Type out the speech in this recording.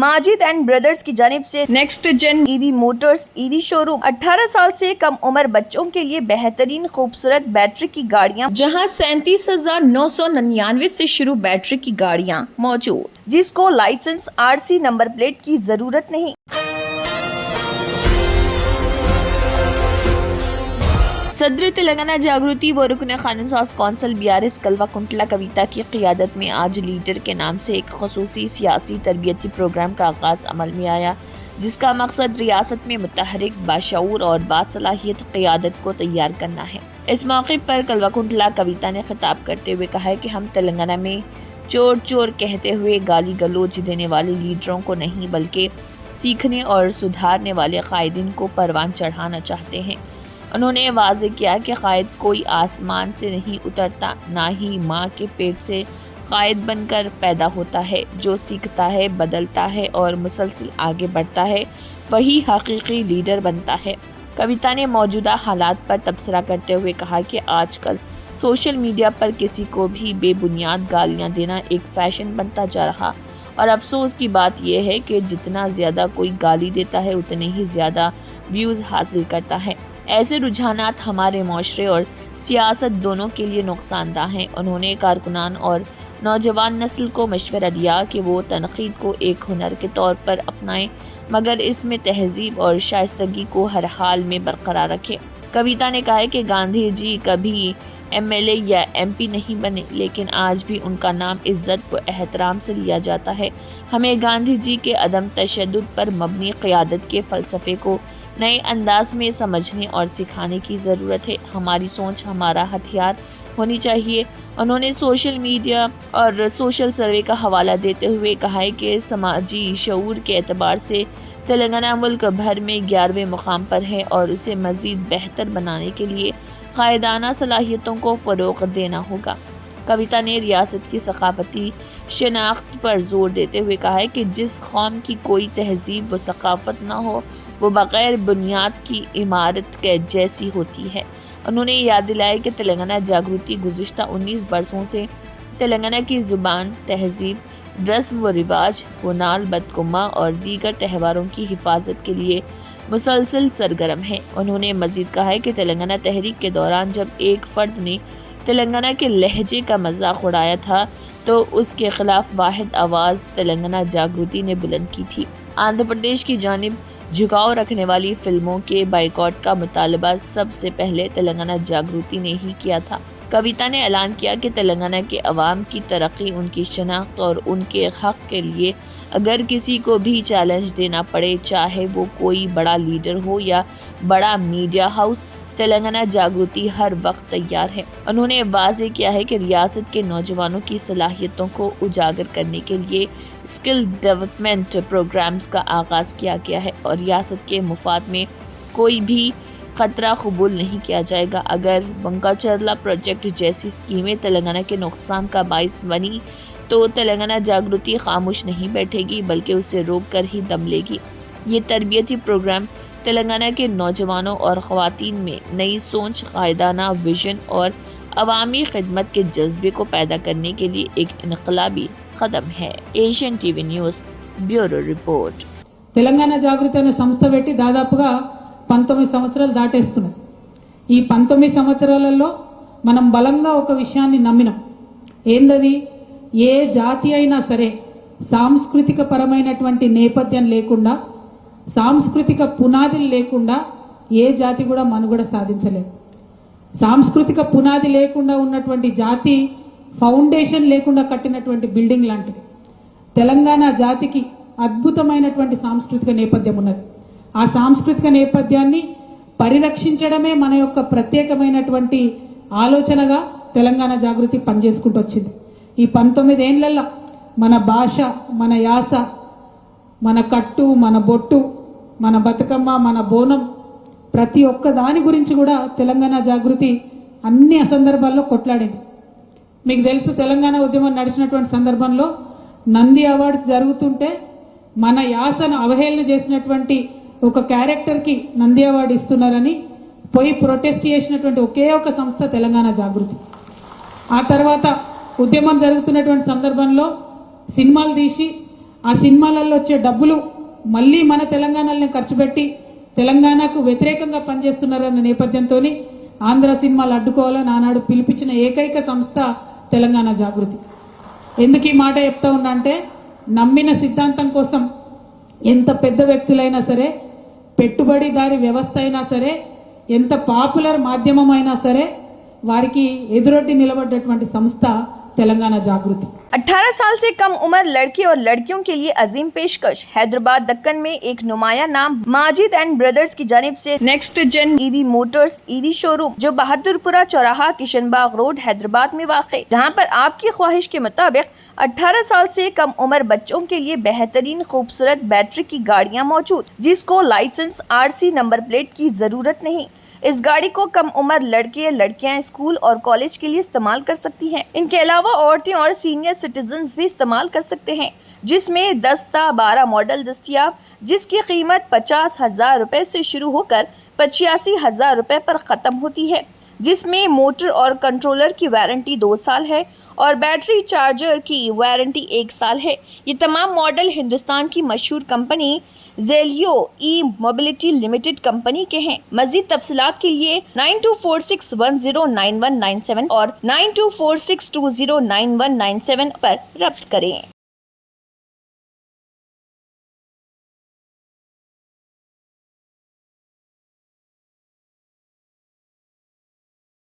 Majid and brothers की जानिब से next gen EV motors EV showroom 18 साल से कम उम्र बच्चों के लिए बेहतरीन खूबसूरत बैटरी की गाड़ियां, जहां 37,999 से शुरू बैटरी की गाड़ियां मौजूद, जिसको लाइसेंस आरसी नंबर प्लेट की जरूरत नहीं। सदर तेलंगाना जागृति व रुकन खानसाज कौंसिल BRS कल्वाकुंटला कविता की क़ियादत में आज लीडर के नाम से एक ख़ुसूसी सियासी तरबियती प्रोग्राम का आगाज़ अमल में आया, जिसका मकसद रियासत में मुतहरिक, बाशऊर और बासलाहियत क़ियादत को तैयार करना है। इस मौके पर कल्वाकुंटला कविता ने खिताब करते हुए कहा कि हम तेलंगाना में चोर चोर कहते हुए गाली गलोच देने वाले लीडरों को नहीं, बल्कि सीखने और सुधारने वाले कायदीन को परवान चढ़ाना चाहते हैं। उन्होंने वाज़ेह किया कि कायद कोई आसमान से नहीं उतरता, ना ही माँ के पेट से कायद बनकर पैदा होता है। जो सीखता है, बदलता है और मुसलसल आगे बढ़ता है, वही हकीकी लीडर बनता है। कविता ने मौजूदा हालात पर तबसरा करते हुए कहा कि आजकल सोशल मीडिया पर किसी को भी बेबुनियाद गालियाँ देना एक फ़ैशन बनता जा रहा, और अफसोस की बात यह है कि जितना ज़्यादा कोई गाली देता है, उतने ही ज़्यादा व्यूज़ हासिल करता है। ऐसे रुझानात हमारे माशरे और सियासत दोनों के लिए नुकसानदा हैं। उन्होंने कारकुनान और नौजवान नस्ल को मशवरा दिया कि वो तनकीद को एक हुनर के तौर पर अपनाएं, मगर इसमें तहजीब और शाइस्तगी को हर हाल में बरकरार रखें। कविता ने कहा कि गांधी जी कभी MLA या MP नहीं बने, लेकिन आज भी उनका नाम इज्जत व एहतराम से लिया जाता है। हमें गांधी जी के अदम तशद्दुद पर मबनी क़ियादत के फ़लसफ़े को नए अंदाज में समझने और सिखाने की ज़रूरत है। हमारी सोच हमारा हथियार होनी चाहिए। उन्होंने सोशल मीडिया और सोशल सर्वे का हवाला देते हुए कहा है कि समाजी शऊर के एतबार से तेलंगाना मुल्क भर में 11वें मुकाम पर है, और उसे मज़ीद बेहतर बनाने के लिए कायदाना सलाहियतों को फ़रोग़ देना होगा। कविता ने रियासत की सकाफ़ती शनाख्त पर जोर देते हुए कहा है कि जिस कौम की कोई तहजीब व सकाफ़त ना हो, वो बग़ैर बुनियाद की इमारत के जैसी होती है। उन्होंने याद दिलाया कि तेलंगाना जागृति गुज़िश्ता 19 बरसों से तेलंगाना की ज़ुबान, तहजीब, रस्म व रिवाज, हुनाल, बदकुमा और दीगर त्यौहारों की हिफाजत के लिए मुसलसल सरगर्म है। उन्होंने मज़ीद कहा है कि तेलंगाना तहरीक के दौरान जब एक फ़र्द ने तेलंगाना के लहजे का मजाक उड़ाया था, तो उसके खिलाफ वाहिद आवाज़ तेलंगाना जागृति ने बुलंद की थी। आंध्र प्रदेश की जानिब झुकाव रखने वाली फिल्मों के बाइकॉट का मुतालबा सबसे पहले तेलंगाना जागृति ने ही किया था। कविता ने ऐलान किया कि तेलंगाना के अवाम की तरक्की, उनकी शनाख्त और उनके हक़ के लिए अगर किसी को भी चैलेंज देना पड़े, चाहे वो कोई बड़ा लीडर हो या बड़ा मीडिया हाउस, तेलंगाना जागृति हर वक्त तैयार है। उन्होंने वाज़ेह किया है कि रियासत के नौजवानों की सलाहियतों को उजागर करने के लिए स्किल डेवलपमेंट प्रोग्राम्स का आगाज़ किया गया है, और रियासत के मुफाद में कोई भी ख़तरा कबूल नहीं किया जाएगा। अगर बंकाचरला प्रोजेक्ट जैसी स्कीमें तेलंगाना के नुकसान का बाइस बनी, तो तेलंगाना जागृति खामोश नहीं बैठेगी, बल्कि उसे रोक कर ही दम लेगी। ये तरबियती प्रोग्राम तेलंगाना के नौजवानों और ख़वातीन में नई सोच, कायदाना विजन और अवामी खिदमत के जज्बे को पैदा करने के लिए एक इनकलाबी कदम है। Asian TV news bureau report. Telangana Jagruthi అనే సంస్థ పెట్టి దాదాపుగా 19 సంవత్సరాలు దాటేస్తున్నాం. ఈ 19 సంవత్సరాలలో మనం బలంగా ఒక విషయాన్ని నమ్మినాం. ఏందది? ఏ జాతి అయినా సరే సాంస్కృతిక పరమైనటువంటి నేపథ్యం లేకుండా, సాంస్కృతిక పునాదులు లేకుండా ఏ జాతి కూడా మనుగడ సాధించలేదు. సాంస్కృతిక పునాది లేకుండా ఉన్నటువంటి జాతి ఫౌండేషన్ లేకుండా కట్టినటువంటి బిల్డింగ్ లాంటిది. తెలంగాణ జాతికి అద్భుతమైనటువంటి సాంస్కృతిక నేపథ్యం ఉన్నది. ఆ సాంస్కృతిక నేపథ్యాన్ని పరిరక్షించడమే మన యొక్క ప్రత్యేకమైనటువంటి ఆలోచనగా తెలంగాణ జాగృతి పనిచేసుకుంటూ వచ్చింది. ఈ 19 ఏళ్లలో మన భాష, మన యాస, మన కట్టు, మన బొట్టు, మన బతుకమ్మ, మన బోనం, ప్రతి ఒక్క దాని గురించి కూడా తెలంగాణ జాగృతి అన్ని సందర్భాల్లో కొట్లాడింది. మీకు తెలుసు, తెలంగాణ ఉద్యమం నడిచినటువంటి సందర్భంలో నంది అవార్డ్స్ జరుగుతుంటే మన యాసను అవహేళన చేసినటువంటి ఒక క్యారెక్టర్కి నంది అవార్డు ఇస్తున్నారని పోయి ప్రొటెస్ట్ చేసినటువంటి ఒకే ఒక సంస్థ తెలంగాణ జాగృతి. ఆ తర్వాత ఉద్యమం జరుగుతున్నటువంటి సందర్భంలో సినిమాలు తీసి ఆ సినిమాలలో వచ్చే డబ్బులు మళ్ళీ మన తెలంగాణలోనే ఖర్చు పెట్టి తెలంగాణకు వ్యతిరేకంగా పనిచేస్తున్నారన్న నేపథ్యంతో ఆంధ్ర సినిమాలు అడ్డుకోవాలని ఆనాడు పిలిపించిన ఏకైక సంస్థ తెలంగాణ జాగృతి. ఎందుకు ఈ మాట చెప్తా ఉన్నా అంటే, నమ్మిన సిద్ధాంతం కోసం ఎంత పెద్ద వ్యక్తులైనా సరే, పెట్టుబడిదారి వ్యవస్థ అయినా సరే, ఎంత పాపులర్ మాధ్యమం అయినా సరే, వారికి ఎదురొడ్డి నిలబడ్డటువంటి సంస్థ తెలంగాణ జాగృతి. 18 साल से कम उम्र लड़के और लड़कियों के लिए अजीम पेशकश। हैदराबाद दक्कन में एक नुमाया नाम माजिद एंड ब्रदर्स की जानिब से next gen EV motors EV showroom जो बहादुरपुरा चौराहा किशनबाग रोड हैदराबाद में वाक़, जहां पर आपकी ख्वाहिश के मुताबिक 18 साल से कम उम्र बच्चों के लिए बेहतरीन खूबसूरत बैटरी की गाड़ियां मौजूद, जिसको लाइसेंस RC नंबर प्लेट की जरूरत नहीं। इस गाड़ी को कम उम्र लड़के लड़कियां स्कूल और कॉलेज के लिए इस्तेमाल कर सकती हैं। इनके अलावा औरतें और सीनियर सिटीजन्स भी इस्तेमाल कर सकते हैं, जिसमें 10 ता 12 मॉडल दस्तियाब, जिसकी कीमत 50,000 रुपए से शुरू होकर 85,000 रुपए पर ख़त्म होती है, जिसमें मोटर और कंट्रोलर की वारंटी 2 साल है और बैटरी चार्जर की वारंटी 1 साल है। ये तमाम मॉडल हिंदुस्तान की मशहूर कंपनी जेलियो ई मोबिलिटी लिमिटेड कंपनी के हैं। मजीद तफसीलात के लिए 9246109197 और 9246209197 पर रब्त करें।